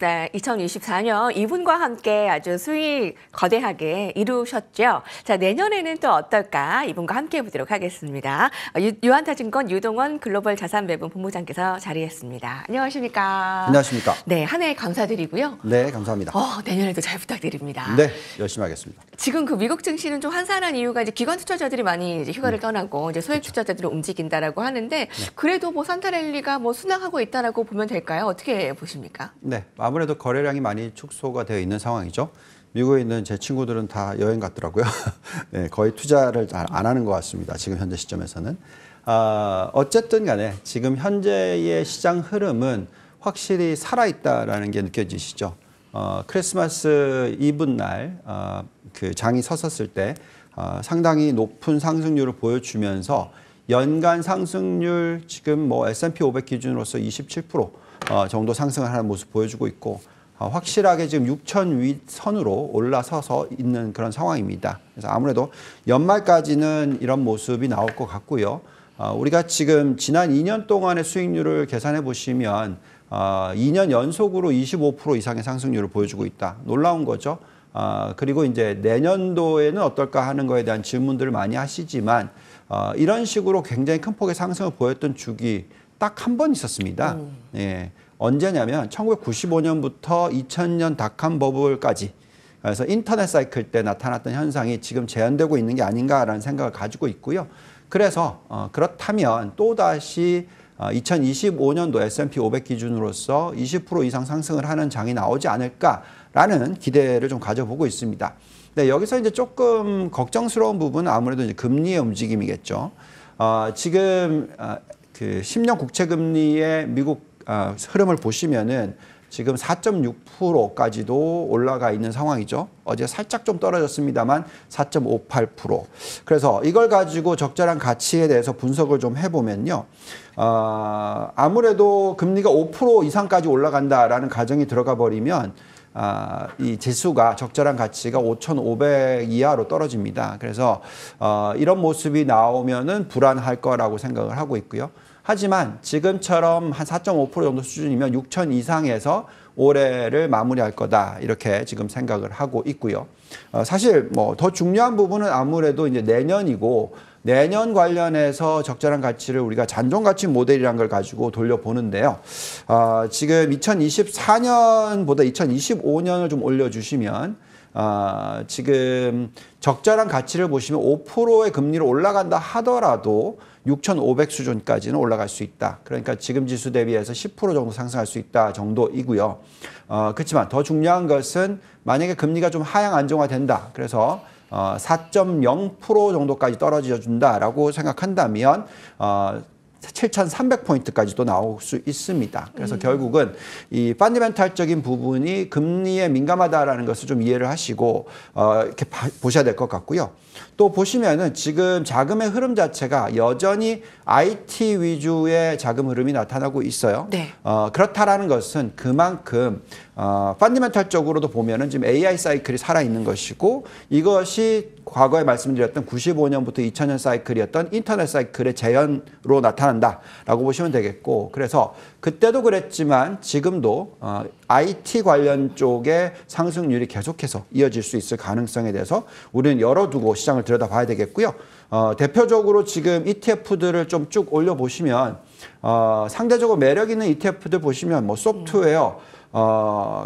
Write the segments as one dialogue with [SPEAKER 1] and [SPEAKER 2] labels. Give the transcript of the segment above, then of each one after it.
[SPEAKER 1] 네, 2024년 이분과 함께 아주 수익 거대하게 이루셨죠. 자, 내년에는 또 어떨까? 이분과 함께 해보도록 하겠습니다. 유한타증권 유동원 글로벌 자산매분 본부장께서 자리했습니다. 안녕하십니까?
[SPEAKER 2] 안녕하십니까?
[SPEAKER 1] 네, 한 해 감사드리고요.
[SPEAKER 2] 네, 감사합니다.
[SPEAKER 1] 내년에도 잘 부탁드립니다.
[SPEAKER 2] 네, 열심히 하겠습니다.
[SPEAKER 1] 지금 그 미국 증시는 좀 한산한 이유가 이제 기관 투자자들이 많이 이제 휴가를 떠나고 이제 소액 투자자들을 움직인다라고 하는데 그래도 뭐 산타랠리가 뭐 순항하고 있다라고 보면 될까요? 어떻게 보십니까?
[SPEAKER 2] 네, 아무래도 거래량이 많이 축소가 되어 있는 상황이죠. 미국에 있는 제 친구들은 다 여행 갔더라고요. 네, 거의 투자를 잘 안 하는 것 같습니다. 지금 현재 시점에서는. 어쨌든 간에 지금 현재의 시장 흐름은 확실히 살아있다라는 게 느껴지시죠. 크리스마스 이브 날 그 장이 섰었을 때 상당히 높은 상승률을 보여주면서 연간 상승률 지금 뭐 S&P 500 기준으로서 27% 정도 상승을 하는 모습 보여주고 있고 확실하게 지금 6천 위선으로 올라서서 있는 그런 상황입니다. 그래서 아무래도 연말까지는 이런 모습이 나올 것 같고요. 우리가 지금 지난 2년 동안의 수익률을 계산해 보시면 2년 연속으로 25% 이상의 상승률을 보여주고 있다. 놀라운 거죠. 그리고 이제 내년도에는 어떨까 하는 거에 대한 질문들을 많이 하시지만 이런 식으로 굉장히 큰 폭의 상승을 보였던 주기 딱 한 번 있었습니다. 예. 언제냐면 1995년부터 2000년 닷컴 버블까지, 그래서 인터넷 사이클 때 나타났던 현상이 지금 재현되고 있는 게 아닌가라는 생각을 가지고 있고요. 그래서 그렇다면 또다시 2025년도 S&P 500 기준으로서 20% 이상 상승을 하는 장이 나오지 않을까라는 기대를 좀 가져보고 있습니다. 네, 여기서 이제 조금 걱정스러운 부분은 아무래도 이제 금리의 움직임이겠죠. 지금 그 10년 국채 금리의 미국 흐름을 보시면은 지금 4.6%까지도 올라가 있는 상황이죠. 어제 살짝 좀 떨어졌습니다만 4.58%. 그래서 이걸 가지고 적절한 가치에 대해서 분석을 좀 해보면요. 아무래도 금리가 5% 이상까지 올라간다라는 가정이 들어가 버리면 이 지수가 적절한 가치가 5,500 이하로 떨어집니다. 그래서 이런 모습이 나오면은 불안할 거라고 생각을 하고 있고요. 하지만 지금처럼 한 4.5% 정도 수준이면 6천 이상에서 올해를 마무리할 거다 이렇게 지금 생각을 하고 있고요. 사실 뭐 더 중요한 부분은 아무래도 이제 내년이고 내년 관련해서 적절한 가치를 우리가 잔존 가치 모델이라는 걸 가지고 돌려보는데요. 지금 2024년보다 2025년을 좀 올려주시면 지금 적절한 가치를 보시면 5%의 금리로 올라간다 하더라도 6,500 수준까지는 올라갈 수 있다. 그러니까 지금 지수 대비해서 10% 정도 상승할 수 있다 정도이고요. 그렇지만 더 중요한 것은 만약에 금리가 좀 하향 안정화된다. 그래서 4.0% 정도까지 떨어져 준다라고 생각한다면 7,300포인트까지도 나올 수 있습니다. 그래서 결국은 이 펀더멘탈적인 부분이 금리에 민감하다라는 것을 좀 이해를 하시고 이렇게 보셔야 될 것 같고요. 또 보시면은 지금 자금의 흐름 자체가 여전히 IT 위주의 자금 흐름이 나타나고 있어요. 네. 그렇다라는 것은 그만큼 펀더멘탈적으로도 보면은 지금 AI 사이클이 살아있는 것이고 이것이 과거에 말씀드렸던 95년부터 2000년 사이클이었던 인터넷 사이클의 재현으로 나타난다라고 보시면 되겠고 그래서 그때도 그랬지만 지금도 IT 관련 쪽의 상승률이 계속해서 이어질 수 있을 가능성에 대해서 우리는 열어두고 시장을 들여다봐야 되겠고요. 대표적으로 지금 ETF들을 좀 쭉 올려보시면 상대적으로 매력 있는 ETF들 보시면 뭐 소프트웨어,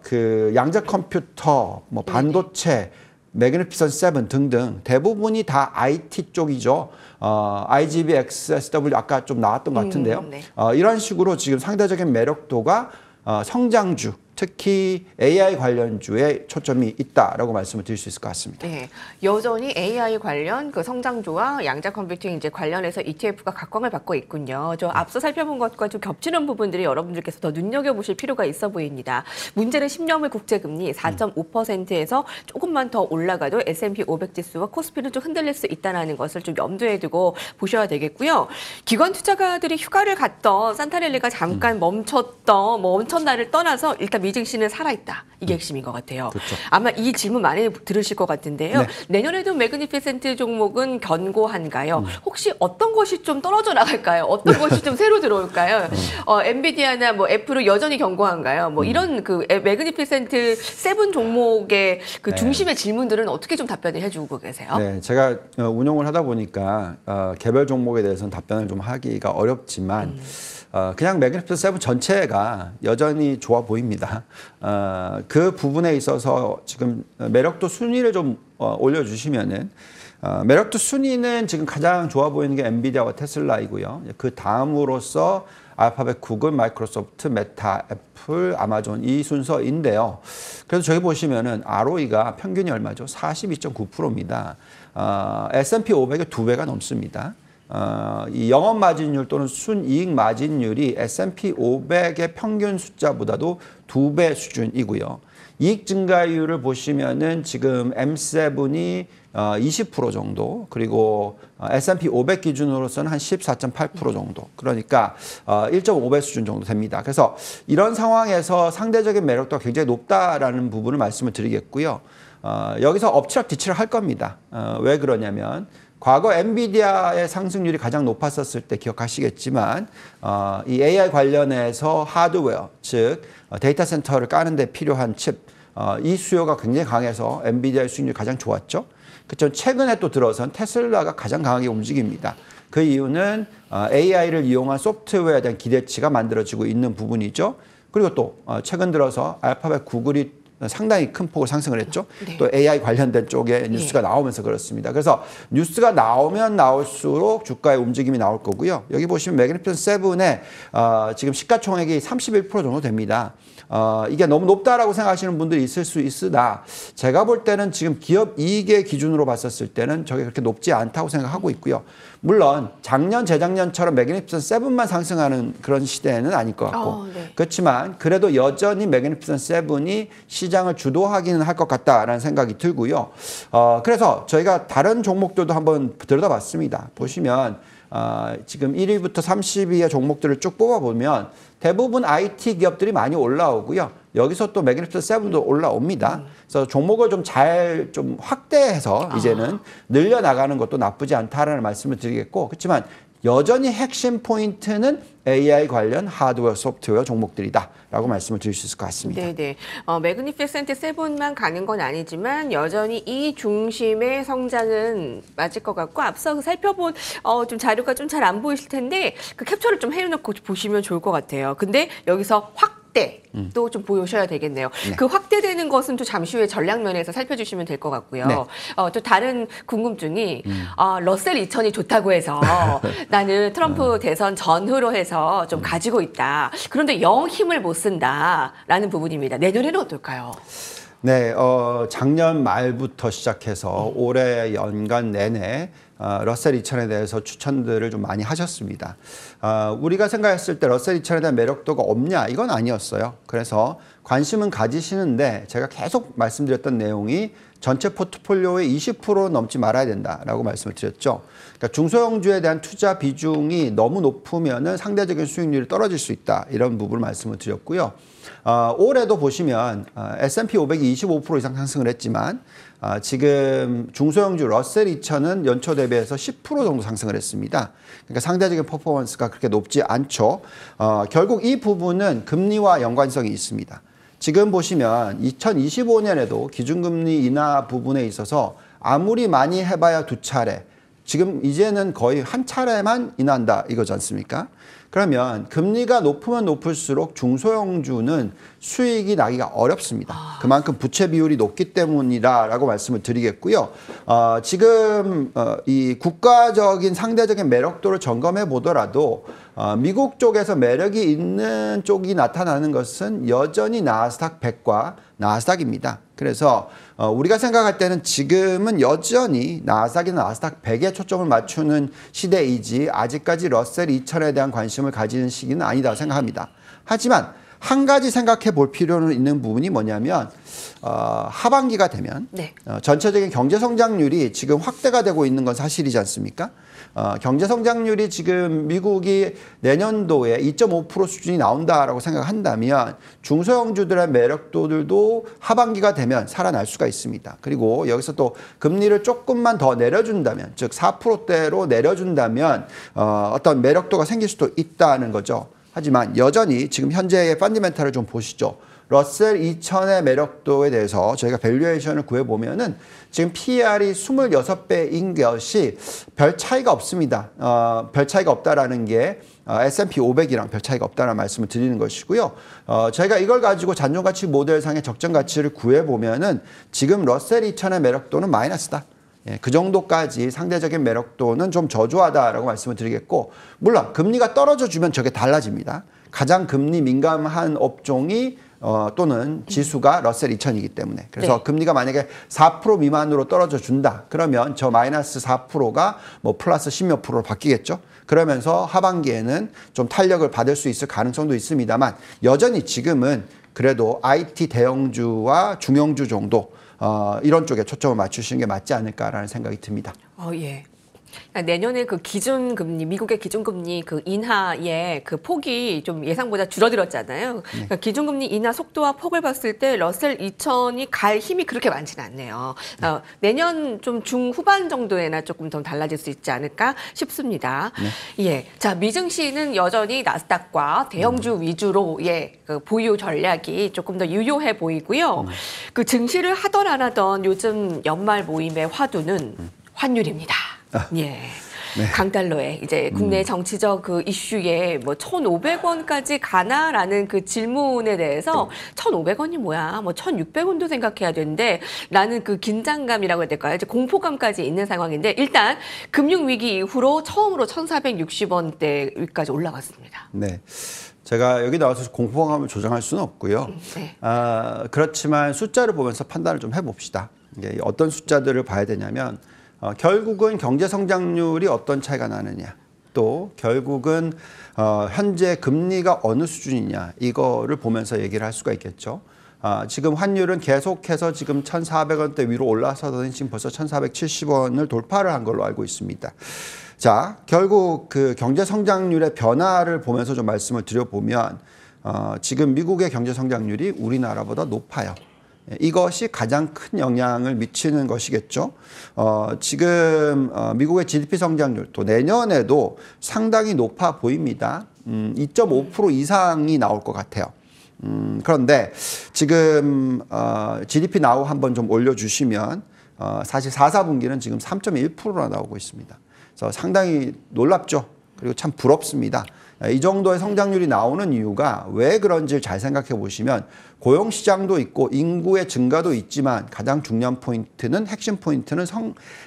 [SPEAKER 2] 그 양자 컴퓨터, 뭐 반도체, 매그니피선트 7 등등 대부분이 다 IT 쪽이죠. IGB, XSW 아까 좀 나왔던 것 같은데요.
[SPEAKER 1] 네.
[SPEAKER 2] 이런 식으로 지금 상대적인 매력도가 성장주, 특히 AI 관련주에 초점이 있다라고 말씀을 드릴 수 있을 것 같습니다.
[SPEAKER 1] 네, 여전히 AI 관련 그 성장주와 양자 컴퓨팅 이제 관련해서 ETF가 각광을 받고 있군요. 저 앞서 살펴본 것과 좀 겹치는 부분들이 여러분들께서 더 눈여겨보실 필요가 있어 보입니다. 문제는 10년물 국채금리 4.5%에서 조금만 더 올라가도 S&P 500 지수와 코스피는 좀 흔들릴 수 있다는 것을 좀 염두에 두고 보셔야 되겠고요. 기관 투자가들이 휴가를 갔던 산타랠리가 잠깐 멈췄던 뭐 멈췄나를 떠나서 일단 미증시는 살아있다. 이게 핵심인 것 같아요.
[SPEAKER 2] 그렇죠.
[SPEAKER 1] 아마 이 질문 많이 들으실 것 같은데요.
[SPEAKER 2] 네.
[SPEAKER 1] 내년에도 매그니피센트 종목은 견고한가요? 혹시 어떤 것이 좀 떨어져 나갈까요? 어떤 것이 좀 새로 들어올까요? 엔비디아나 뭐 애플은 여전히 견고한가요? 뭐 이런 그 매그니피센트 세븐 종목의 그
[SPEAKER 2] 네.
[SPEAKER 1] 중심의 질문들은 어떻게 좀 답변을 해주고 계세요?
[SPEAKER 2] 네, 제가 운용을 하다 보니까 개별 종목에 대해서는 답변을 좀 하기가 어렵지만 그냥 매그니피센트 세븐 전체가 여전히 좋아 보입니다. 그 부분에 있어서 지금 매력도 순위를 좀 올려주시면은 매력도 순위는 지금 가장 좋아 보이는 게 엔비디아와 테슬라이고요. 그 다음으로서 알파벳, 구글, 마이크로소프트, 메타, 애플, 아마존 이 순서인데요. 그래서 저기 보시면은 ROE가 평균이 얼마죠? 42.9%입니다. S&P 500의 2배가 넘습니다. 이 영업 마진율 또는 순이익 마진율이 S&P 500의 평균 숫자보다도 2배 수준이고요. 이익 증가율을 보시면은 지금 M7이 20% 정도, 그리고 S&P 500 기준으로서는 한 14.8% 정도. 그러니까 1.5배 수준 정도 됩니다. 그래서 이런 상황에서 상대적인 매력도가 굉장히 높다라는 부분을 말씀을 드리겠고요. 여기서 엎치락뒤치락 할 겁니다. 왜 그러냐면 과거 엔비디아의 상승률이 가장 높았었을 때 기억하시겠지만 이 AI 관련해서 하드웨어, 즉 데이터 센터를 까는 데 필요한 칩, 이 수요가 굉장히 강해서 엔비디아의 수익률이 가장 좋았죠. 그렇죠. 최근에 또 들어선 테슬라가 가장 강하게 움직입니다. 그 이유는 AI를 이용한 소프트웨어에 대한 기대치가 만들어지고 있는 부분이죠. 그리고 또 최근 들어서 알파벳, 구글이 상당히 큰 폭으로 상승을 했죠.
[SPEAKER 1] 네.
[SPEAKER 2] 또 AI 관련된 쪽에 뉴스가 나오면서 그렇습니다. 그래서 뉴스가 나오면 나올수록 주가의 움직임이 나올 거고요. 여기 보시면 매그니피센트 세븐의 지금 시가총액이 31% 정도 됩니다. 이게 너무 높다라고 생각하시는 분들이 있을 수 있으나 제가 볼 때는 지금 기업 이익의 기준으로 봤었을 때는 저게 그렇게 높지 않다고 생각하고 있고요. 물론 작년, 재작년처럼 매그니피센트 세븐만 상승하는 그런 시대는 아닐 것 같고
[SPEAKER 1] 네.
[SPEAKER 2] 그렇지만 그래도 여전히 매그니피센트 세븐이 시장을 주도하기는 할 것 같다라는 생각이 들고요. 그래서 저희가 다른 종목들도 한번 들여다봤습니다. 보시면 지금 1위부터 30위의 종목들을 쭉 뽑아보면 대부분 IT 기업들이 많이 올라오고요. 여기서 또 매그니피센트 세븐도 올라옵니다. 그래서 종목을 좀 잘 좀 확대해서 이제는 늘려나가는 것도 나쁘지 않다라는 말씀을 드리겠고, 그렇지만 여전히 핵심 포인트는 AI 관련 하드웨어, 소프트웨어 종목들이다라고 말씀을 드릴 수 있을 것 같습니다.
[SPEAKER 1] 네네. 매그니피센트 세븐만 가는 건 아니지만 여전히 이 중심의 성장은 맞을 것 같고 앞서 그 살펴본 좀 자료가 좀 잘 안 보이실 텐데 그 캡처를 좀 해놓고 보시면 좋을 것 같아요. 근데 여기서 확대도 좀 보셔야 되겠네요.
[SPEAKER 2] 네.
[SPEAKER 1] 그 확대되는 것은 또 잠시 후에 전략면에서 살펴주시면 될 것 같고요.
[SPEAKER 2] 네.
[SPEAKER 1] 또 다른 궁금증이 러셀 2000이 좋다고 해서 나는 트럼프 대선 전후로 해서 좀 가지고 있다. 그런데 영 힘을 못 쓴다라는 부분입니다. 내년에는 어떨까요?
[SPEAKER 2] 네, 작년 말부터 시작해서 올해 연간 내내 러셀 2000에 대해서 추천들을 좀 많이 하셨습니다. 우리가 생각했을 때 러셀 2000에 대한 매력도가 없냐? 이건 아니었어요. 그래서 관심은 가지시는데 제가 계속 말씀드렸던 내용이 전체 포트폴리오의 20% 넘지 말아야 된다라고 말씀을 드렸죠. 그러니까 중소형주에 대한 투자 비중이 너무 높으면은 상대적인 수익률이 떨어질 수 있다. 이런 부분을 말씀을 드렸고요. 올해도 보시면 S&P 500이 25% 이상 상승을 했지만 지금 중소형주 러셀 2000은 연초 대비해서 10% 정도 상승을 했습니다. 그러니까 상대적인 퍼포먼스가 그렇게 높지 않죠. 결국 이 부분은 금리와 연관성이 있습니다. 지금 보시면 2025년에도 기준금리 인하 부분에 있어서 아무리 많이 해봐야 2차례, 지금 이제는 거의 한 차례만 인하한다 이거지 않습니까? 그러면 금리가 높으면 높을수록 중소형주는 수익이 나기가 어렵습니다. 그만큼 부채 비율이 높기 때문이라고 말씀을 드리겠고요. 지금 이 국가적인 상대적인 매력도를 점검해 보더라도 미국 쪽에서 매력이 있는 쪽이 나타나는 것은 여전히 나스닥 100과 나스닥입니다. 그래서 우리가 생각할 때는 지금은 여전히 나스닥이나 나스닥 100에 초점을 맞추는 시대이지 아직까지 러셀 2000에 대한 관심을 가지는 시기는 아니다 생각합니다. 하지만 한 가지 생각해 볼 필요는 있는 부분이 뭐냐면 하반기가 되면
[SPEAKER 1] 네.
[SPEAKER 2] 전체적인 경제 성장률이 지금 확대가 되고 있는 건 사실이지 않습니까? 경제 성장률이 지금 미국이 내년도에 2.5% 수준이 나온다라고 생각한다면 중소형주들의 매력도들도 하반기가 되면 살아날 수가 있습니다. 그리고 여기서 또 금리를 조금만 더 내려준다면, 즉 4%대로 내려준다면 어떤 매력도가 생길 수도 있다는 거죠. 하지만 여전히 지금 현재의 펀디멘탈을 좀 보시죠. 러셀 2000의 매력도에 대해서 저희가 밸류에이션을 구해보면은 지금 PER이 26배인 것이 별 차이가 없습니다. 별 차이가 없다라는 게 S&P 500이랑 별 차이가 없다는 말씀을 드리는 것이고요. 저희가 이걸 가지고 잔존가치 모델상의 적정가치를 구해보면은 지금 러셀 2000의 매력도는 마이너스다. 예, 그 정도까지 상대적인 매력도는 좀 저조하다라고 말씀을 드리겠고, 물론 금리가 떨어져 주면 저게 달라집니다. 가장 금리 민감한 업종이 또는 지수가 러셀 2000이기 때문에, 그래서
[SPEAKER 1] 네.
[SPEAKER 2] 금리가 만약에 4% 미만으로 떨어져 준다 그러면 저 마이너스 4%가 뭐 플러스 10몇 프로로 바뀌겠죠. 그러면서 하반기에는 좀 탄력을 받을 수 있을 가능성도 있습니다만, 여전히 지금은 그래도 IT 대형주와 중형주 정도 이런 쪽에 초점을 맞추시는 게 맞지 않을까라는 생각이 듭니다.
[SPEAKER 1] 예. 내년에 그 기준금리, 미국의 기준금리 그 인하의 그 폭이 좀 예상보다 줄어들었잖아요. 그러니까 기준금리 인하 속도와 폭을 봤을 때 러셀 2000이 갈 힘이 그렇게 많지는 않네요. 내년 좀 중후반 정도에나 조금 더 달라질 수 있지 않을까 싶습니다. 네. 예. 자, 미증시는 여전히 나스닥과 대형주 위주로 그 보유 전략이 조금 더 유효해 보이고요. 그 증시를 하던 안 하던 요즘 연말 모임의 화두는 환율입니다. 예.
[SPEAKER 2] 네.
[SPEAKER 1] 강달러에 이제 국내 정치적 그 이슈에 뭐 1,500원까지 가나라는 그 질문에 대해서 1,500원이 뭐야? 뭐 1,600원도 생각해야 되는데 라는 그 긴장감이라고 해야 될까요? 이제 공포감까지 있는 상황인데, 일단 금융 위기 이후로 처음으로 1,460원대까지 올라갔습니다.
[SPEAKER 2] 네. 제가 여기 나와서 공포감을 조장할 수는 없고요.
[SPEAKER 1] 네.
[SPEAKER 2] 그렇지만 숫자를 보면서 판단을 좀 해봅시다. 이게 어떤 숫자들을 봐야 되냐면, 결국은 경제 성장률이 어떤 차이가 나느냐, 또 결국은 현재 금리가 어느 수준이냐, 이거를 보면서 얘기를 할 수가 있겠죠. 지금 환율은 계속해서 지금 1,400원대 위로 올라서더니 지금 벌써 1,470원을 돌파를 한 걸로 알고 있습니다. 자, 결국 그 경제 성장률의 변화를 보면서 좀 말씀을 드려보면, 지금 미국의 경제 성장률이 우리나라보다 높아요. 이것이 가장 큰 영향을 미치는 것이겠죠. 지금 미국의 GDP 성장률 또 내년에도 상당히 높아 보입니다. 2.5% 이상이 나올 것 같아요. 그런데 지금 GDP 나우 한번 좀 올려주시면 사실 4, 4분기는 지금 3.1%나 나오고 있습니다. 그래서 상당히 놀랍죠. 그리고 참 부럽습니다. 이 정도의 성장률이 나오는 이유가 왜 그런지를 잘 생각해 보시면, 고용시장도 있고 인구의 증가도 있지만 가장 중요한 포인트는, 핵심 포인트는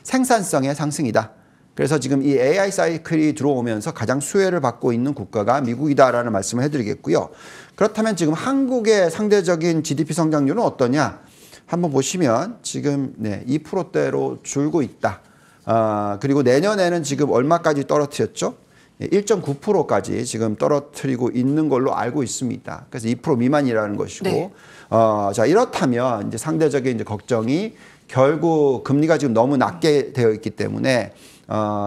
[SPEAKER 2] 생산성의 상승이다. 그래서 지금 이 AI 사이클이 들어오면서 가장 수혜를 받고 있는 국가가 미국이다라는 말씀을 해드리겠고요. 그렇다면 지금 한국의 상대적인 GDP 성장률은 어떠냐? 한번 보시면 지금 2%대로 줄고 있다. 그리고 내년에는 지금 얼마까지 떨어뜨렸죠? 1.9%까지 지금 떨어뜨리고 있는 걸로 알고 있습니다. 그래서 2% 미만이라는 것이고,
[SPEAKER 1] 네.
[SPEAKER 2] 자, 이렇다면 이제 상대적인 이제 걱정이 결국 금리가 지금 너무 낮게 되어 있기 때문에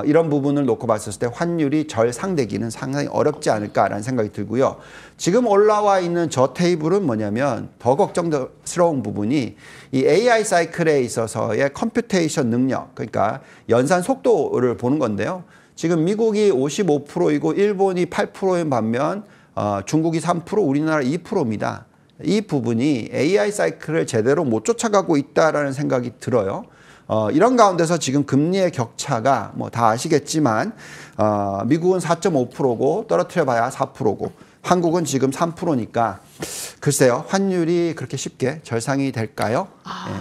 [SPEAKER 2] 이런 부분을 놓고 봤을 때 환율이 절상되기는 상당히 어렵지 않을까라는 생각이 들고요. 지금 올라와 있는 저 테이블은 뭐냐면, 더 걱정스러운 부분이 이 AI 사이클에 있어서의 컴퓨테이션 능력, 그러니까 연산 속도를 보는 건데요. 지금 미국이 55%이고 일본이 8%인 반면 중국이 3%, 우리나라 2%입니다. 이 부분이 AI 사이클을 제대로 못 쫓아가고 있다라는 생각이 들어요. 이런 가운데서 지금 금리의 격차가 뭐 다 아시겠지만 미국은 4.5%고 떨어뜨려봐야 4%고 한국은 지금 3%니까 글쎄요, 환율이 그렇게 쉽게 절상이 될까요?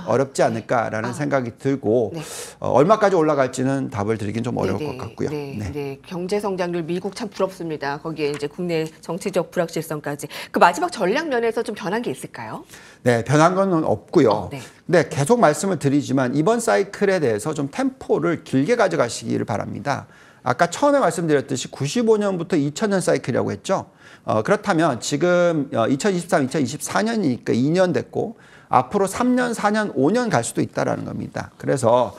[SPEAKER 2] 어렵지 않을까라는 생각이 들고,
[SPEAKER 1] 네.
[SPEAKER 2] 얼마까지 올라갈지는 답을 드리긴 좀 어려울 것 같고요.
[SPEAKER 1] 네. 경제 성장률 미국 참 부럽습니다. 거기에 이제 국내 정치적 불확실성까지. 그 마지막 전략 면에서 좀 변한 게 있을까요?
[SPEAKER 2] 네, 변한 건 없고요.
[SPEAKER 1] 네.
[SPEAKER 2] 네, 계속 말씀을 드리지만 이번 사이클에 대해서 좀 템포를 길게 가져가시기를 바랍니다. 아까 처음에 말씀드렸듯이 95년부터 2000년 사이클이라고 했죠. 그렇다면 지금 2023, 2024년이니까 2년 됐고, 앞으로 3년, 4년, 5년 갈 수도 있다라는 겁니다. 그래서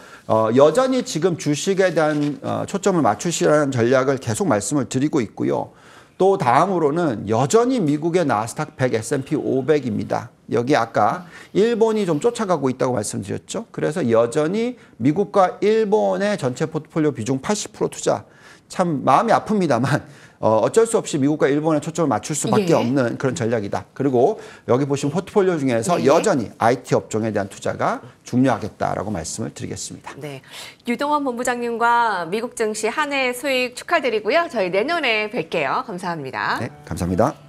[SPEAKER 2] 여전히 지금 주식에 대한 초점을 맞추시라는 전략을 계속 말씀을 드리고 있고요. 또 다음으로는 여전히 미국의 나스닥 100, S&P 500입니다. 여기 아까 일본이 좀 쫓아가고 있다고 말씀드렸죠. 그래서 여전히 미국과 일본의 전체 포트폴리오 비중 80% 투자. 참 마음이 아픕니다만 어쩔 수 없이 미국과 일본에 초점을 맞출 수밖에
[SPEAKER 1] 예.
[SPEAKER 2] 없는 그런 전략이다. 그리고 여기 보시면 포트폴리오 중에서
[SPEAKER 1] 예.
[SPEAKER 2] 여전히 IT 업종에 대한 투자가 중요하겠다라고 말씀을 드리겠습니다.
[SPEAKER 1] 네, 유동원 본부장님과 미국 증시 한 해 수익 축하드리고요. 저희 내년에 뵐게요. 감사합니다.
[SPEAKER 2] 네, 감사합니다.